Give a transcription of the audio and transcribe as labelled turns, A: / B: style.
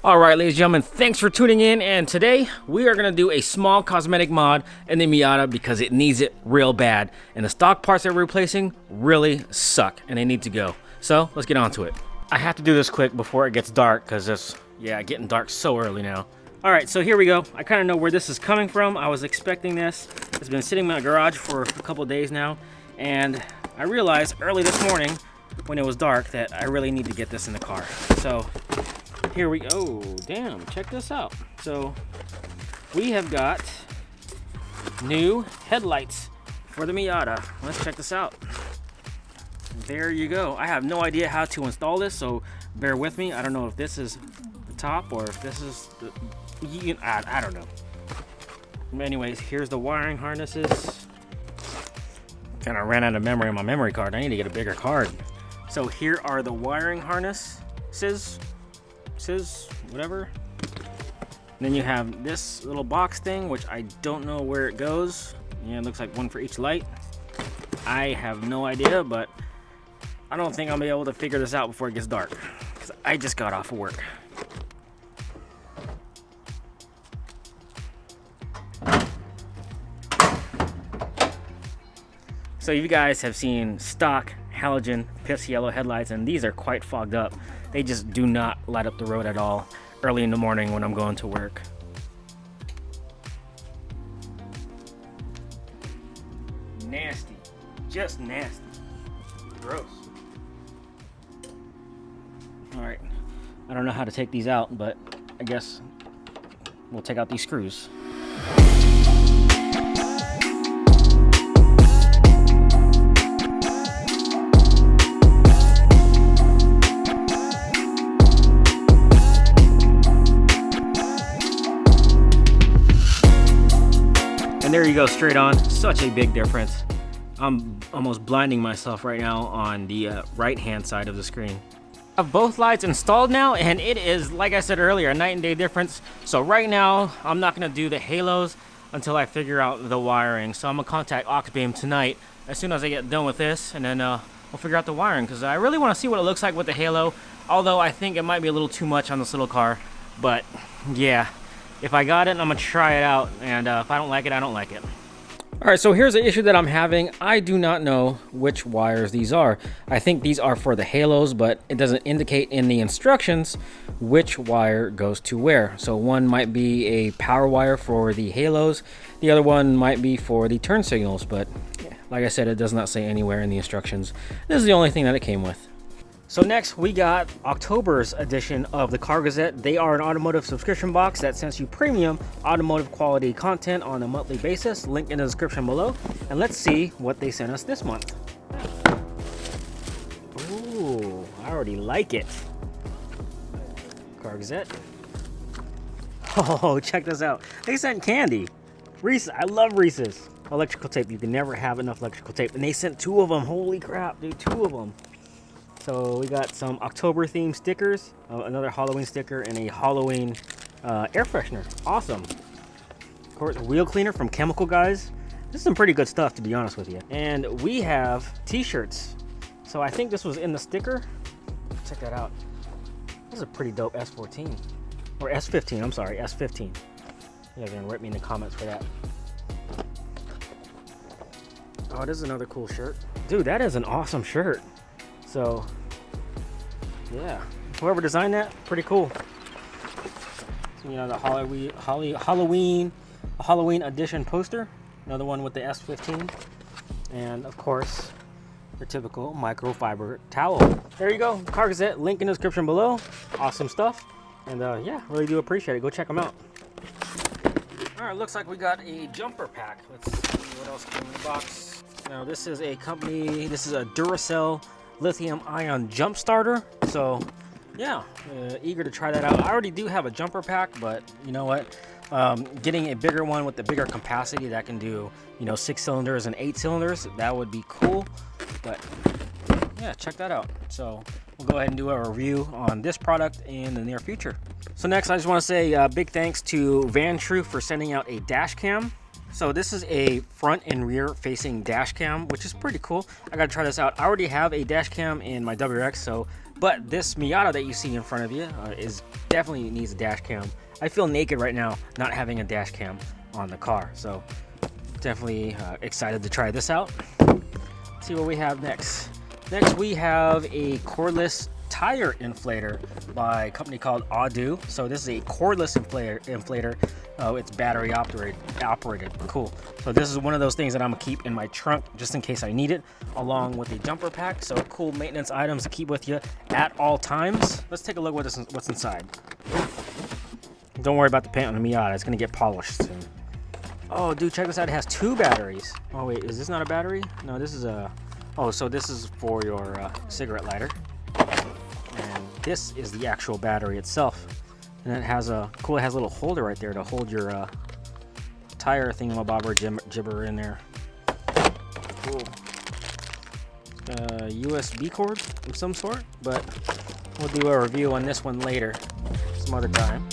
A: Alright, ladies and gentlemen, thanks for tuning in, and today we are going to do a small cosmetic mod in the Miata because it needs it real bad, and the stock parts that we're replacing really suck and they need to go. So let's get on to it. I have to do this quick before it gets dark because it's getting dark so early now. Alright, so here we go. I kind of know where this is coming from. I was expecting this. It's been sitting in my garage for a couple days now, and I realized early this morning when it was dark that I really need to get this in the car. So here we go. Oh, damn, check this out. So we have got new headlights for the Miata. Let's check this out. There you go. I have no idea how to install this, so bear with me. I don't know if this is the top or if this is the, I don't know. Anyways, here's the wiring harnesses. Kind of ran out of memory on my memory card. I need to get a bigger card. So here are the wiring harnesses. Whatever. And then you have this little box thing, which I don't know where it goes. Yeah, it looks like one for each light. I have no idea, but I don't think I'll be able to figure this out before it gets dark, because I just got off of work. So you guys have seen stock halogen piss yellow headlights, and these are quite fogged up. They just do not light up the road at all early in the morning when I'm going to work. Nasty, just nasty, gross. All right, I don't know how to take these out, but I guess we'll take out these screws. There you go, straight on. Such a big difference. I'm almost blinding myself right now on the right hand side of the screen. I have both lights installed now, and it is, like I said earlier, a night and day difference. So right now I'm not going to do the halos until I figure out the wiring. So I'm going to contact Auxbeam tonight as soon as I get done with this, and then we'll figure out the wiring, because I really want to see what it looks like with the halo, although I think it might be a little too much on this little car. But yeah, if I got it, I'm gonna try it out, and if I don't like it, I don't like it. All right, so here's the issue that I'm having. I do not know which wires these are. I think these are for the halos, but it doesn't indicate in the instructions which wire goes to where. So one might be a power wire for the halos, the other one might be for the turn signals, but like I said, it does not say anywhere in the instructions. This is the only thing that it came with. So next we got October's edition of the Car Gazzette. They are an automotive subscription box that sends you premium automotive quality content on a monthly basis. Link in the description below. And let's see what they sent us this month. Ooh, I already like it. Car Gazzette. Oh, check this out. They sent candy. Reese's. I love Reese's. Electrical tape. You can never have enough electrical tape. And they sent 2 of them. Holy crap, dude, 2 of them. So we got some October themed stickers, another Halloween sticker, and a Halloween air freshener. Awesome. Of course, wheel cleaner from Chemical Guys. This is some pretty good stuff, to be honest with you. And we have t-shirts. So I think this was in the sticker. Check that out. This is a pretty dope S14. Or S15, I'm sorry, S15. You guys are gonna write me in the comments for that. Oh, this is another cool shirt. Dude, that is an awesome shirt. So, yeah, whoever designed that, pretty cool. So, you know, the Halloween edition poster, another one with the S15, and of course, your typical microfiber towel. There you go, Car Gazzette, link in the description below. Awesome stuff, and yeah, really do appreciate it. Go check them out. All right, looks like we got a jumper pack. Let's see what else came in the box. Now, this is a company. This is a Duracell Lithium ion jump starter. So yeah, eager to try that out. I already do have a jumper pack, but you know what, getting a bigger one with the bigger capacity that can do, you know, 6 cylinders and 8 cylinders, that would be cool. But yeah, check that out. So we'll go ahead and do a review on this product in the near future. So next, I just want to say big thanks to Vantru for sending out a dash cam. So this is a front and rear facing dash cam, which is pretty cool. I gotta try this out. I already have a dash cam in my WRX, so But this Miata that you see in front of you is definitely needs a dash cam. I feel naked right now not having a dash cam on the car, so definitely excited to try this out. Let's see what we have next. Next we have a cordless tire inflator by a company called Auxbeam. So this is a cordless inflator. It's battery operated. Cool. So this is one of those things that I'm gonna keep in my trunk just in case I need it, along with a jumper pack. So cool maintenance items to keep with you at all times. Let's take a look what's inside. Don't worry about the paint on the Miata. It's gonna get polished soon. Oh, dude, check this out. It has 2 batteries. Oh wait, is this not a battery? No, this is a. Oh, so this is for your cigarette lighter. And this is the actual battery itself. And it has a cool. It has a little holder right there to hold your tire thingamabobber jibber in there. Cool. USB cord of some sort, but we'll do a review on this one later, some other time.